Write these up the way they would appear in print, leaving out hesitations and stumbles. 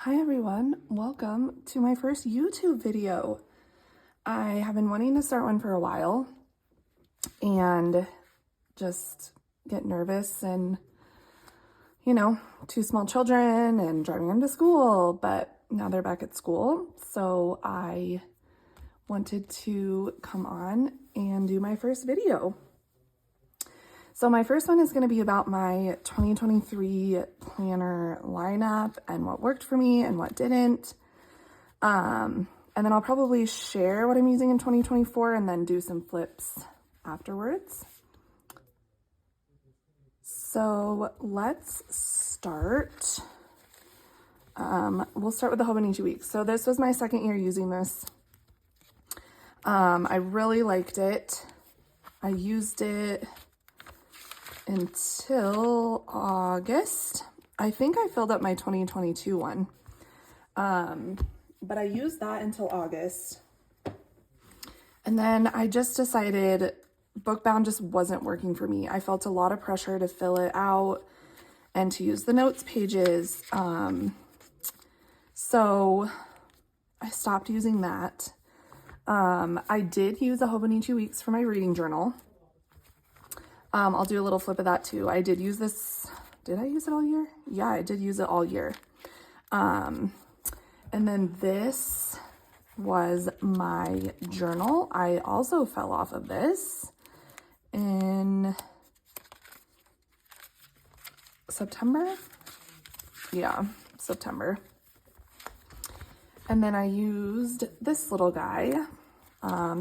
Hi everyone, welcome to my first YouTube video. I have been wanting to start one for a while and just get nervous and, two small children and driving them to school, but now they're back at school. So I wanted to come on and do my first video. So my first one is going to be about my 2023 planner lineup and what worked for me and what didn't. And then I'll probably share what I'm using in 2024 and then do some flips afterwards. So let's start. We'll start with the Hobonichi Weeks. So this was my second year using this. I really liked it. I used it until August. I think I filled up my 2022 one. But I used that until August. And then I just decided Bookbound just wasn't working for me. I felt a lot of pressure to fill it out and to use the notes pages. So I stopped using that. I did use a Hobonichi Weeks for my reading journal. I'll do a little flip of that too. I did use this. Did I use it all year? Yeah, I did use it all year. And then this was my journal. I also fell off of this in September. Yeah, September. And then I used this little guy.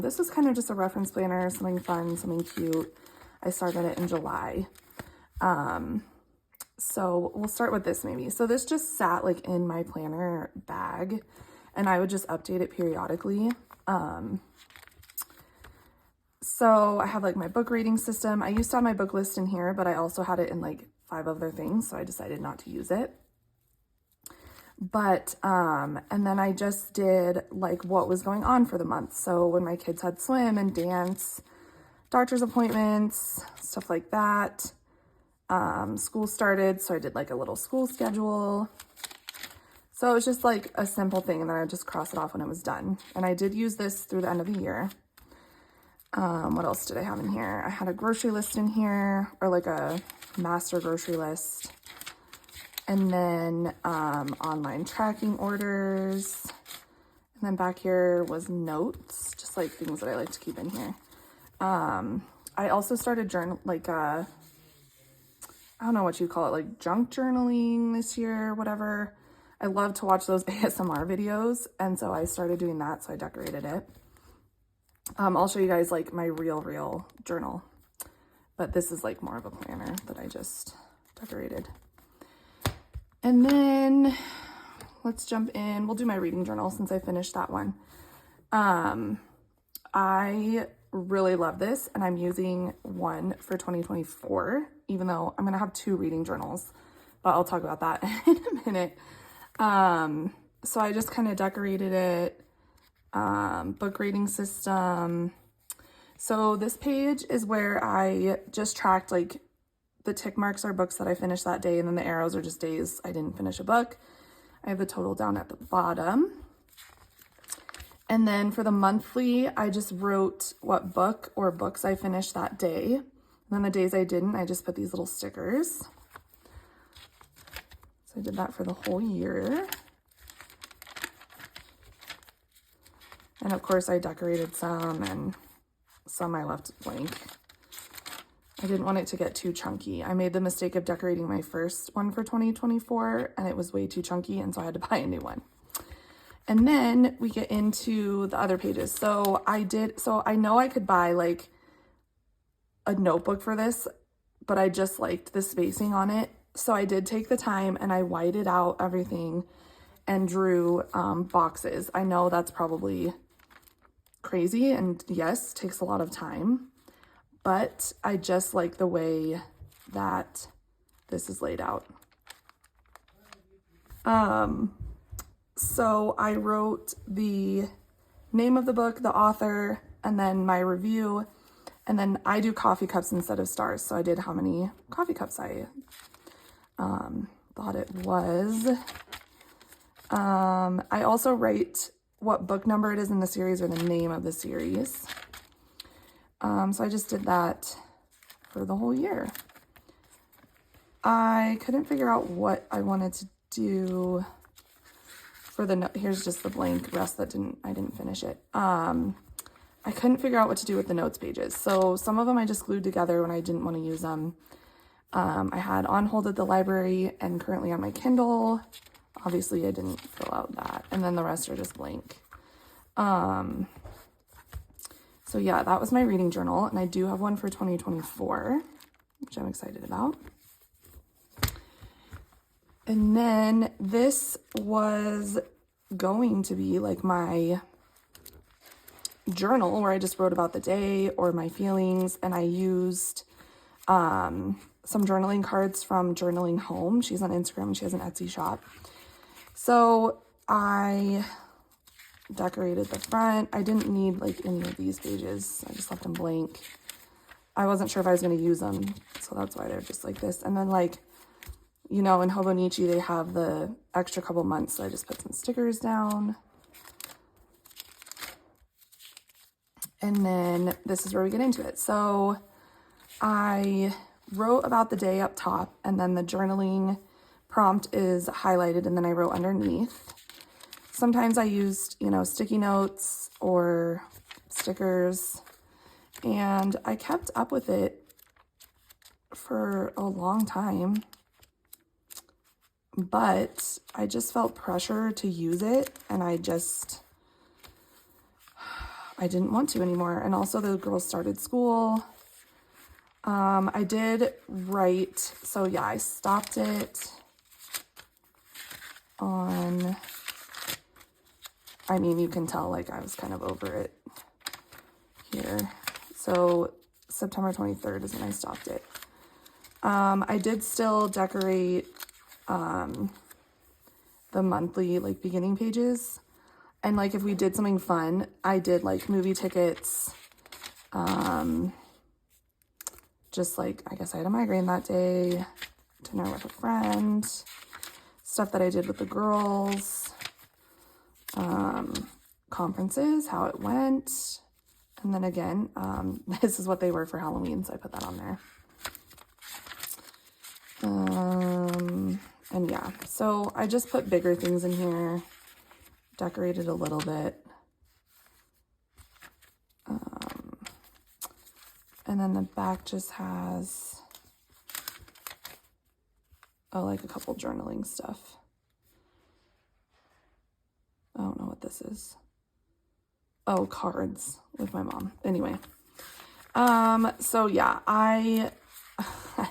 This was kind of just a reference planner, something fun, something cute. I started it in July. So we'll start with this maybe. So this just sat like in my planner bag and I would just update it periodically. So I have like my book reading system. I used to have my book list in here, but I also had it in like 5 other things. So I decided not to use it. But, and then I just did like what was going on for the month. So when my kids had swim and dance, doctor's appointments, stuff like that. School started, so I did like a little school schedule. So it was just like a simple thing, and then I would just cross it off when it was done. And I did use this through the end of the year. What else did I have in here? I had a grocery list in here, or like a master grocery list. And then online tracking orders. And then back here was notes, just like things that I like to keep in here. I also started I don't know what you call it, like junk journaling this year, whatever. I love to watch those ASMR videos. And so I started doing that. So I decorated it. I'll show you guys like my real journal, but this is like more of a planner that I just decorated. And then let's jump in. We'll do my reading journal since I finished that one. I really love this, and I'm using one for 2024, even though I'm gonna have 2 reading journals, but I'll talk about that in a minute. So I just kind of decorated it. Book rating system. So this page is where I just tracked like the tick marks are books that I finished that day, and then the arrows are just days I didn't finish a book. I have the total down at the bottom. And then for the monthly, I just wrote what book or books I finished that day. And then the days I didn't, I just put these little stickers. So I did that for the whole year. And of course I decorated some, and some I left blank. I didn't want it to get too chunky. I made the mistake of decorating my first one for 2024 and it was way too chunky, and so I had to buy a new one. And then we get into the other pages. So I know I could buy like a notebook for this, but I just liked the spacing on it. So I did take the time and I whited out everything and drew boxes. I know that's probably crazy, and yes, takes a lot of time, but I just like the way that this is laid out. So I wrote the name of the book, the author, and then my review, and then I do coffee cups instead of stars. So I did how many coffee cups I thought it was. I also write what book number it is in the series or the name of the series. So I just did that for the whole year. I couldn't figure out what I wanted to do for the note. Here's just the blank rest that I didn't finish it. I couldn't figure out what to do with the notes pages. So some of them I just glued together when I didn't want to use them. I had on hold at the library and currently on my Kindle. Obviously I didn't fill out that. And then the rest are just blank. So yeah, that was my reading journal. And I do have one for 2024, which I'm excited about. And then this was going to be like my journal where I just wrote about the day or my feelings. And I used some journaling cards from Journaling Home. She's on Instagram and she has an Etsy shop. So I decorated the front. I didn't need like any of these pages. I just left them blank. I wasn't sure if I was going to use them. So that's why they're just like this. And then like, you know, in Hobonichi, they have the extra couple months. So I just put some stickers down. And then this is where we get into it. So I wrote about the day up top, and then the journaling prompt is highlighted, and then I wrote underneath. Sometimes I used, you know, sticky notes or stickers, and I kept up with it for a long time. But I just felt pressure to use it, and I didn't want to anymore. And also the girls started school. I did write, so yeah, I stopped it on, I mean, you can tell like I was kind of over it here. So September 23rd is when I stopped it. I did still decorate the monthly like beginning pages, and like if we did something fun, I did like movie tickets, just like I guess I had a migraine that day, dinner with a friend, stuff that I did with the girls, conferences, how it went, and then again this is what they were for Halloween, so I put that on there. And yeah, so I just put bigger things in here, decorated a little bit. And then the back just has, oh, like a couple journaling stuff. I don't know what this is. Oh, cards with my mom. Anyway, so yeah, I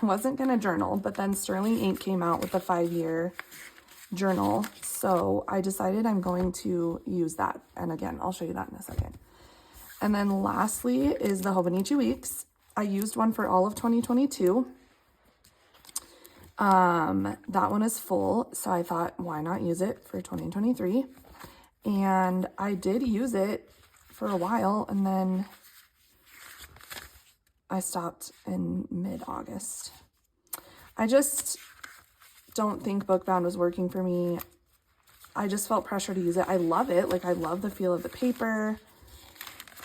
wasn't going to journal, but then Sterling Ink came out with a 5-year journal. So I decided I'm going to use that. And again, I'll show you that in a second. And then lastly is the Hobonichi Weeks. I used one for all of 2022. That one is full. So I thought, why not use it for 2023? And I did use it for a while, and then I stopped in mid-August. I just don't think bookbound was working for me. I just felt pressure to use it. I love it. Like, I love the feel of the paper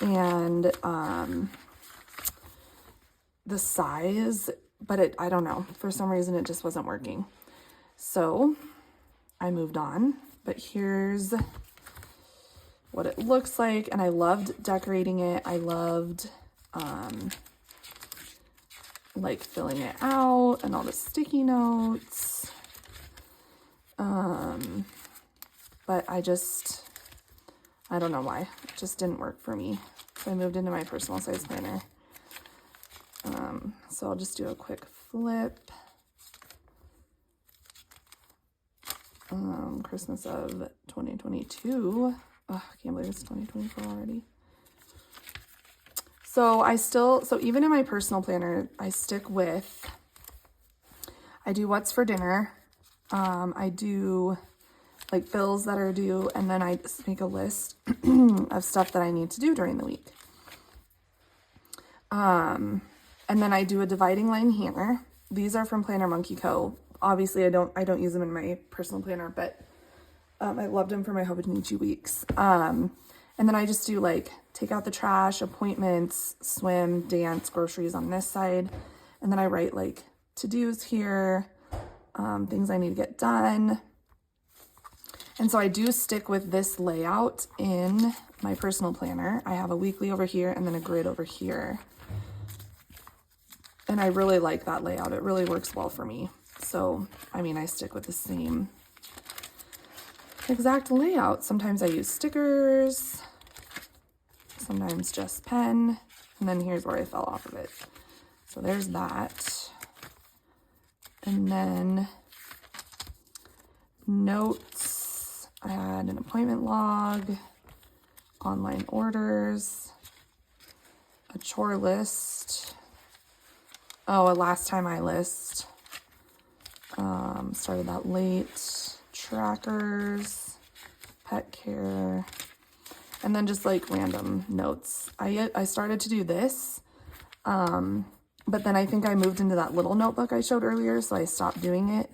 and the size, but I don't know. For some reason, it just wasn't working. So I moved on, but here's what it looks like. And I loved decorating it. I loved like filling it out and all the sticky notes. But I don't know why. It just didn't work for me. So I moved into my personal size planner. So I'll just do a quick flip. Christmas of 2022. Oh, I can't believe it's 2024 already. So even in my personal planner, I stick with, I do what's for dinner. I do like bills that are due, and then I just make a list of stuff that I need to do during the week. And then I do a dividing line here. These are from Planner Monkey Co. Obviously, I don't use them in my personal planner, but I loved them for my Hobonichi Weeks. And then I just do like take out the trash, appointments, swim, dance, groceries on this side. And then I write like to-dos here, things I need to get done. And so I do stick with this layout in my personal planner. I have a weekly over here and then a grid over here. And I really like that layout. It really works well for me. So, I mean, I stick with the same exact layout. Sometimes I use stickers, sometimes just pen, and then here's where I fell off of it. So there's that. And then notes, I had an appointment log, online orders, a chore list, oh, a last time I list, started that late, trackers, pet care, and then just like random notes. I started to do this, but then I think I moved into that little notebook I showed earlier, so I stopped doing it.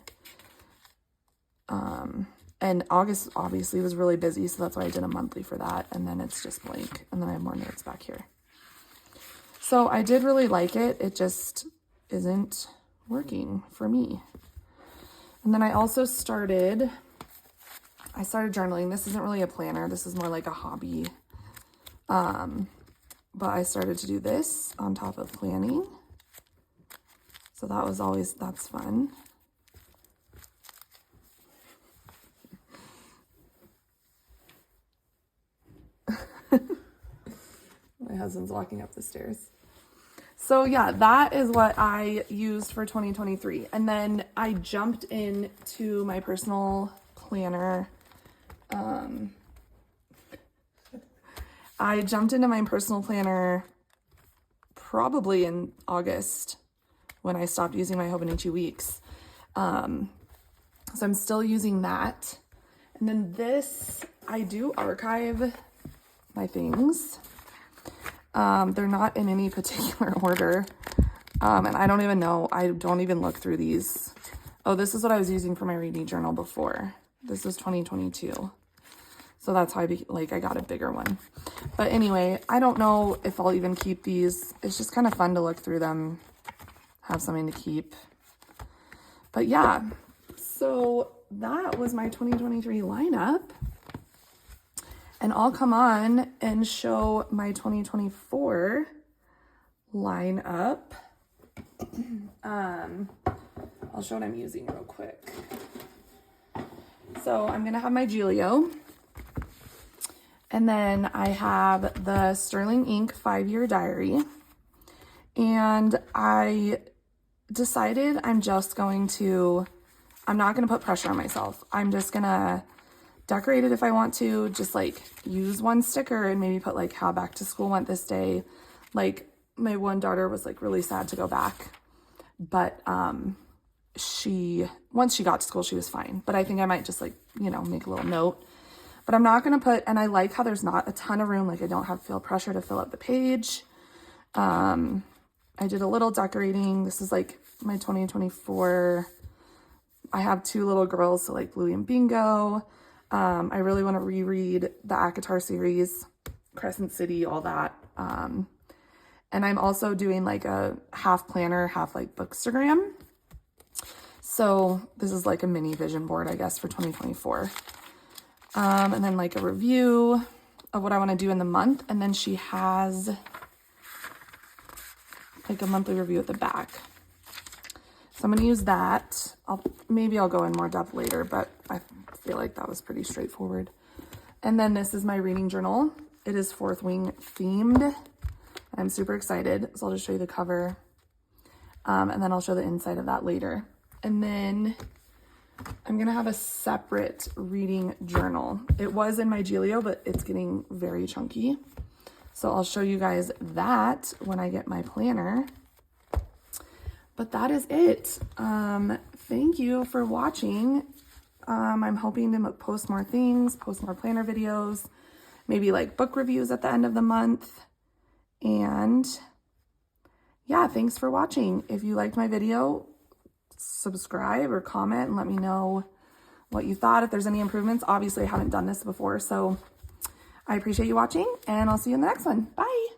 And August obviously was really busy, so that's why I did a monthly for that, and then it's just blank, and then I have more notes back here. So I did really like it, it just isn't working for me. And then I also started journaling. This isn't really a planner, this is more like a hobby. But I started to do this on top of planning. So that's fun. My husband's walking up the stairs. So yeah, that is what I used for 2023. And then I jumped into my personal planner. I jumped into my personal planner probably in August when I stopped using my Hobonichi Weeks. So I'm still using that. And then this, I do archive my things. They're not in any particular order. And I don't even know, I don't even look through these. Oh, this is what I was using for my reading journal before. This is 2022. So that's how I got a bigger one. But anyway, I don't know if I'll even keep these. It's just kind of fun to look through them, have something to keep. But yeah, so that was my 2023 lineup. And I'll come on and show my 2024 lineup. I'll show what I'm using real quick. So I'm gonna have my Giglio. And then I have the Sterling Ink 5-year diary. And I decided I'm not gonna put pressure on myself. I'm just gonna decorate it if I want to, just like use one sticker and maybe put like how back to school went this day. Like my one daughter was like really sad to go back, but once she got to school, she was fine. But I think I might just like, make a little note. But I'm not going to and I like how there's not a ton of room. Like I don't feel pressure to fill up the page. I did a little decorating. This is like my 2024. I have 2 little girls, so like Bluey and Bingo. I really want to reread the ACOTAR series, Crescent City, all that. And I'm also doing like a half planner, half like bookstagram. So this is like a mini vision board, I guess, for 2024. And then like a review of what I want to do in the month. And then she has like a monthly review at the back. So I'm going to use that. Maybe I'll go in more depth later, but I feel like that was pretty straightforward. And then this is my reading journal. It is Fourth Wing themed. I'm super excited. So I'll just show you the cover. And then I'll show the inside of that later. And then I'm going to have a separate reading journal. It was in my Giglio, but it's getting very chunky. So I'll show you guys that when I get my planner. But that is it. Thank you for watching. I'm hoping to post more things, post more planner videos, maybe like book reviews at the end of the month. And yeah, thanks for watching. If you liked my video, subscribe or comment and let me know what you thought, if there's any improvements. Obviously, I haven't done this before, so I appreciate you watching, and I'll see you in the next one. Bye.